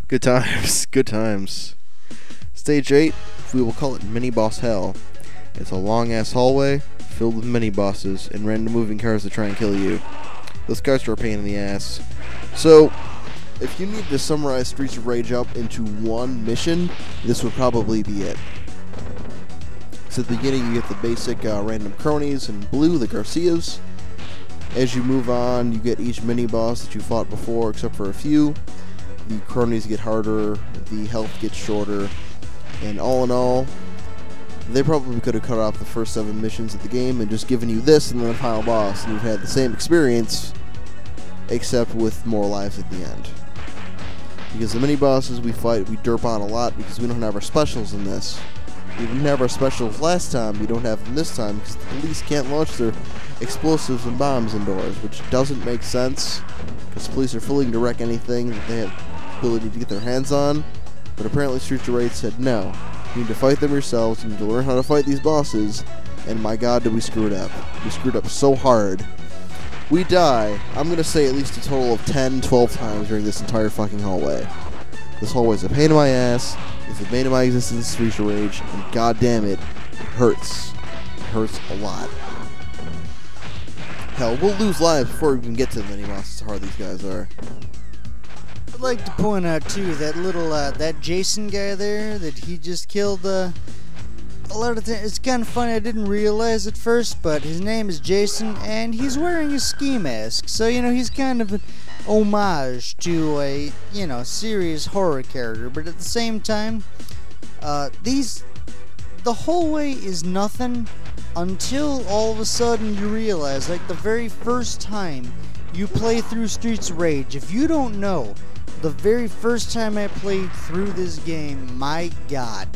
Good times, good times. Stage 8, we will call it Mini Boss Hell. It's a long-ass hallway filled with mini-bosses and random moving cars that try and kill you. Those cars are a pain in the ass. So, if you need to summarize Streets of Rage up into one mission, this would probably be it. So at the beginning you get the basic random cronies in blue, the Garcias. As you move on, you get each mini-boss that you fought before, except for a few. The cronies get harder, the health gets shorter, and all in all, they probably could have cut off the first 7 missions of the game and just given you this and then a final boss, and you've had the same experience, except with more lives at the end. Because the mini-bosses we fight, we derp on a lot because we don't have our specials in this. We didn't have our specials last time, we don't have them this time because the police can't launch their explosives and bombs indoors, which doesn't make sense, because police are willing to wreck anything that they have ability to get their hands on. But apparently Streets of Rage said no, you need to fight them yourselves, you need to learn how to fight these bosses, and my god did we screw it up. We screwed up so hard. We die, I'm gonna say at least a total of 10-12 times during this entire fucking hallway. This hallway's a pain in my ass, it's the bane of my existence in Streets of Rage, and god damn it, it hurts. It hurts a lot. Hell, we'll lose lives before we even get to the mini-bosses, how hard these guys are. I'd like to point out too that little that Jason guy there that he just killed. A lot of things. It's kind of funny. I didn't realize at first, but his name is Jason, and he's wearing a ski mask. So you know he's kind of an homage to a serious horror character. But at the same time, the hallway is nothing until all of a sudden you realize, like the very first time you play through Streets of Rage. If you don't know. The very first time I played through this game, my god,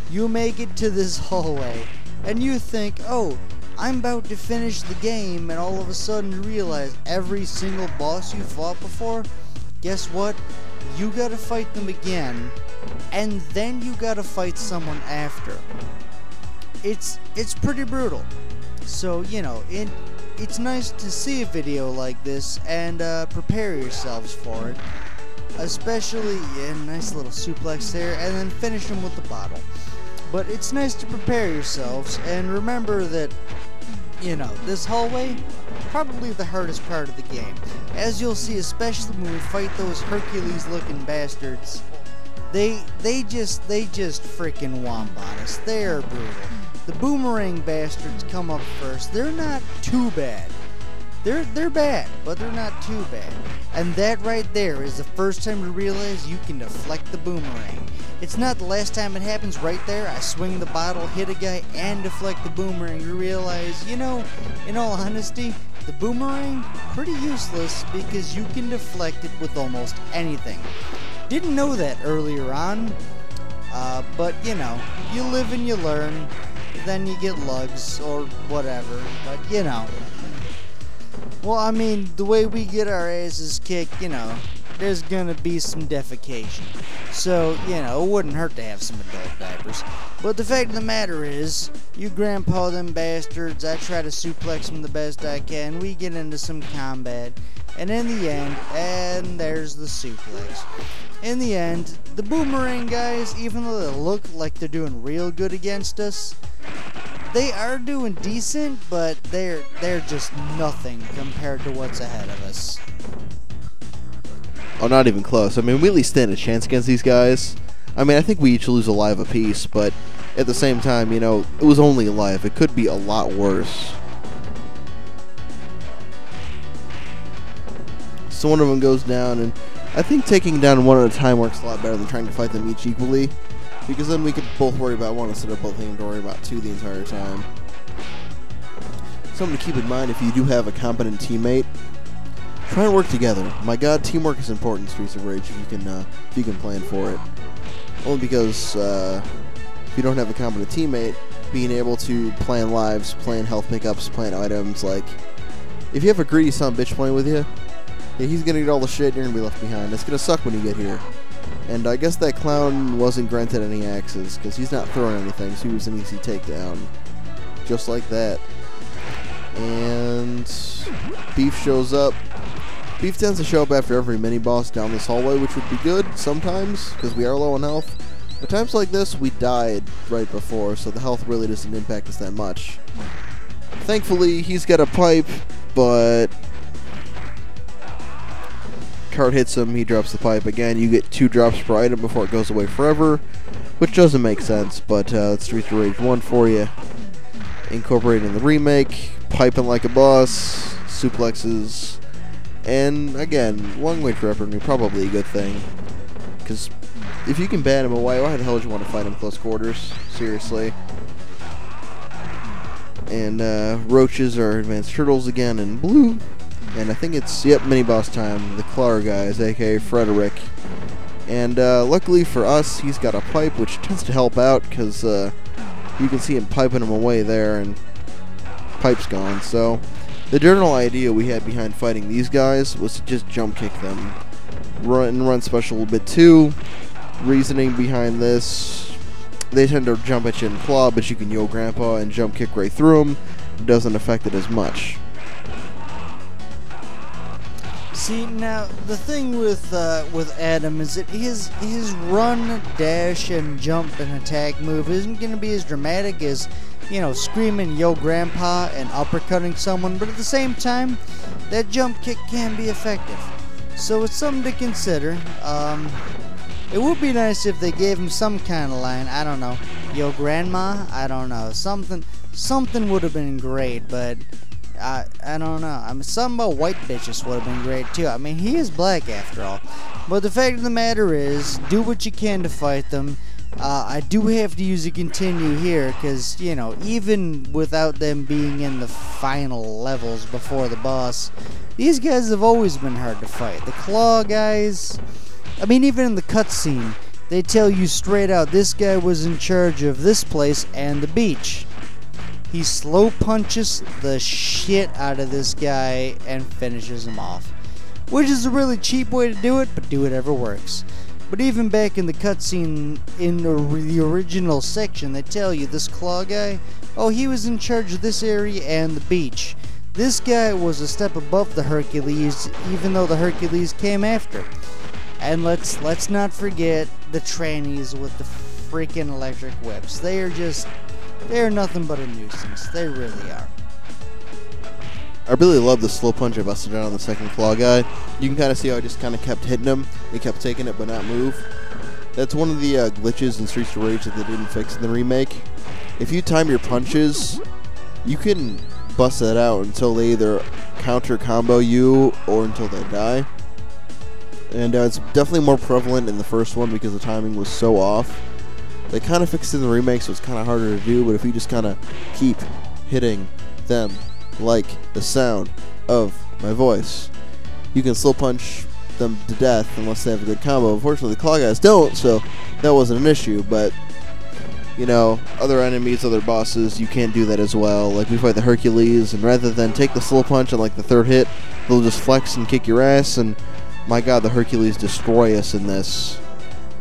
you make it to this hallway, and you think, oh, I'm about to finish the game, and all of a sudden you realize every single boss you fought before, guess what? You gotta fight them again, and then you gotta fight someone after. It's pretty brutal. So, it's nice to see a video like this and prepare yourselves for it. Especially, nice little suplex there, and then finish them with the bottle. But it's nice to prepare yourselves, and remember that, this hallway, probably the hardest part of the game. As you'll see, especially when we fight those Hercules-looking bastards, they just freaking womp on us. They are brutal. The boomerang bastards come up first. They're not too bad. They're bad, but they're not too bad. And that right there is the first time to realize you can deflect the boomerang. It's not the last time it happens. Right there, I swing the bottle, hit a guy, and deflect the boomerang. You realize, in all honesty, the boomerang, pretty useless because you can deflect it with almost anything. Didn't know that earlier on, but you live and you learn. Then you get lugs or whatever, but well, I mean, the way we get our asses kicked, there's gonna be some defecation. So, it wouldn't hurt to have some adult diapers. But the fact of the matter is, you grandpa them bastards, I try to suplex them the best I can, we get into some combat, and in the end, and there's the suplex. In the end, the boomerang guys, even though they look like they're doing real good against us, they are doing decent, but they're just nothing compared to what's ahead of us. Oh, not even close. I mean, we at least stand a chance against these guys. I mean, I think we each lose a life apiece, but at the same time, it was only a life. It could be a lot worse. So one of them goes down, and I think taking down one at a time works a lot better than trying to fight them each equally. Because then we could both worry about one instead of both having to worry about 2 the entire time. Something to keep in mind if you do have a competent teammate. Try and work together. My god, teamwork is important in Streets of Rage if you can plan for it. Only because if you don't have a competent teammate, being able to plan lives, plan health pickups, plan items, like if you have a greedy son of a bitch playing with you, yeah, he's gonna get all the shit and you're gonna be left behind. It's gonna suck when you get here. And I guess that clown wasn't granted any axes, because he's not throwing anything, so he was an easy takedown. Just like that. And Beef shows up, Beef tends to show up after every mini-boss down this hallway, which would be good sometimes, because we are low on health. But times like this, we died right before, so the health really doesn't impact us that much. Thankfully, he's got a pipe, but card hits him, he drops the pipe again. You get 2 drops per item before it goes away forever, which doesn't make sense, but it's Streets of Rage 1 for you. Incorporating the remake, piping like a boss, suplexes, and again, long-range weaponry, probably a good thing. Because if you can ban him away, why the hell would you want to fight him close quarters? Seriously. And roaches are advanced turtles again in blue. And I think it's, yep, mini-boss time. The Clar guys, aka Frederick. And luckily for us, he's got a pipe, which tends to help out, because you can see him piping him away there, and pipe's gone. So the general idea we had behind fighting these guys was to just jump kick them. Run special a bit too. Reasoning behind this, they tend to jump at you and claw, but you can Yo Grandpa and jump kick right through them. It doesn't affect it as much. See, now the thing with Adam is that his run, dash, and jump and attack move isn't going to be as dramatic as, you know, screaming Yo Grandpa and uppercutting someone, but at the same time, that jump kick can be effective. So it's something to consider. It would be nice if they gave him some kind of line. I don't know, Yo Grandma. I don't know, something would have been great, but I don't know. I mean, something about white bitches would have been great too. I mean, he is black after all. But the fact of the matter is, do what you can to fight them. I do have to use a continue here, because, you know, even without them being in the final levels before the boss, these guys have always been hard to fight. The claw guys, I mean, even in the cutscene, they tell you straight out, this guy was in charge of this place and the beach. He slow punches the shit out of this guy and finishes him off. Which is a really cheap way to do it, but do whatever works. But even back in the cutscene in the original section, they tell you this claw guy, oh, he was in charge of this area and the beach. This guy was a step above the Hercules, even though the Hercules came after. And let's not forget the trannies with the freaking electric whips. They're nothing but a nuisance. They really are. I really love the slow punch I busted out on the second claw guy. You can kind of see how I just kind of kept hitting him. He kept taking it but not move. That's one of the glitches in Streets of Rage that they didn't fix in the remake. If you time your punches, you can bust that out until they either counter combo you or until they die. And it's definitely more prevalent in the first one because the timing was so off. They kind of fixed it in the remake, so it's kind of harder to do, but if you just kind of keep hitting them like the sound of my voice, you can slow punch them to death unless they have a good combo. Unfortunately, the claw guys don't, so that wasn't an issue, but, you know, other enemies, other bosses, you can't do that as well. Like, we fight the Hercules, and rather than take the slow punch on, like, the third hit, they'll just flex and kick your ass, and my god, the Hercules destroy us in this.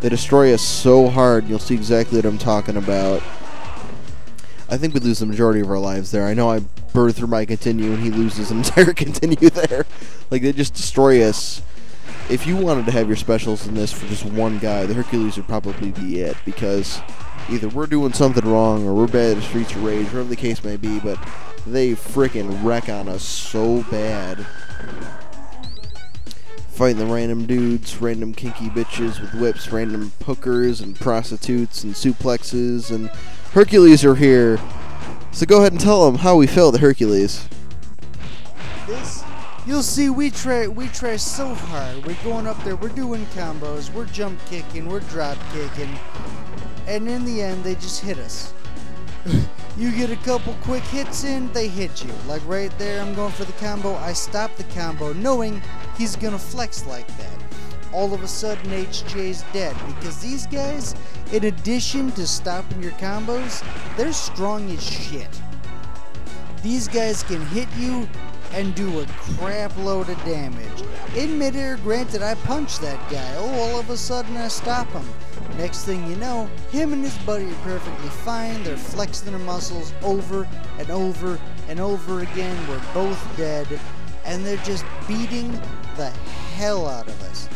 They destroy us so hard, you'll see exactly what I'm talking about. I think we lose the majority of our lives there. I know I burn through my continue and he loses an entire continue there. Like, they just destroy us. If you wanted to have your specials in this for just one guy, the Hercules would probably be it, because either we're doing something wrong or we're bad at Streets of Rage, whatever the case may be, but they frickin' wreck on us so bad. Fighting the random dudes, random kinky bitches with whips, random hookers and prostitutes and suplexes, and Hercules are here. So go ahead and tell them how we failed the Hercules. You'll see, we try so hard. We're going up there, we're doing combos, we're jump kicking, we're drop kicking, and in the end, they just hit us. You get a couple quick hits in, they hit you. Like right there, I'm going for the combo, I stop the combo knowing he's gonna flex like that. All of a sudden, HeeroJay's dead, because these guys, in addition to stopping your combos, they're strong as shit. These guys can hit you and do a crap load of damage. In midair, granted, I punched that guy. Oh, all of a sudden I stop him. Next thing you know, him and his buddy are perfectly fine. They're flexing their muscles over and over and over again. We're both dead. And they're just beating the hell out of us.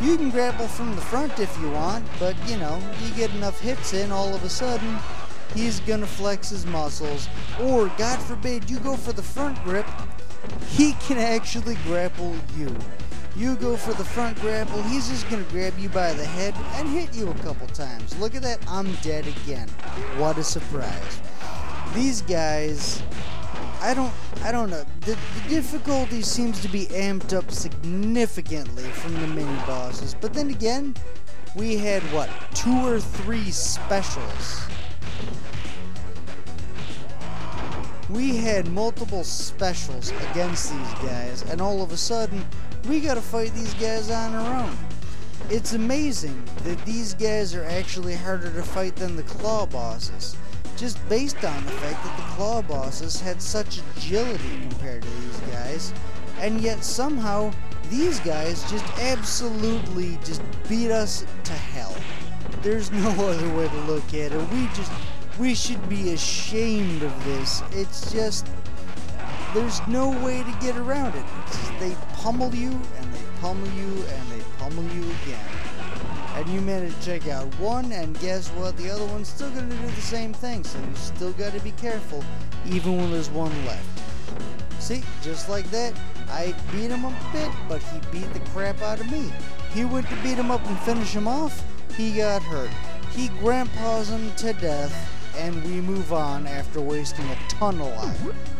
You can grapple from the front if you want, but you know, you get enough hits in, all of a sudden, he's gonna flex his muscles. Or, God forbid, you go for the front grip, he can actually grapple you. You go for the front grapple, he's just gonna grab you by the head and hit you a couple times. Look at that, I'm dead again. What a surprise. These guys, I don't know. The difficulty seems to be amped up significantly from the mini bosses. But then again, we had what, 2 or 3 specials. We had multiple specials against these guys, and all of a sudden, we gotta fight these guys on our own. It's amazing that these guys are actually harder to fight than the claw bosses, just based on the fact that the claw bosses had such agility compared to these guys, and yet somehow these guys just absolutely just beat us to hell. There's no other way to look at it. We should be ashamed of this. It's just, there's no way to get around it. They pummel you, and they pummel you, and they pummel you again. And you manage to check out one, and guess what? The other one's still going to do the same thing, so you still got to be careful, even when there's one left. See, just like that, I beat him a bit, but he beat the crap out of me. He went to beat him up and finish him off, he got hurt. He grandpas him to death, and we move on after wasting a ton of life.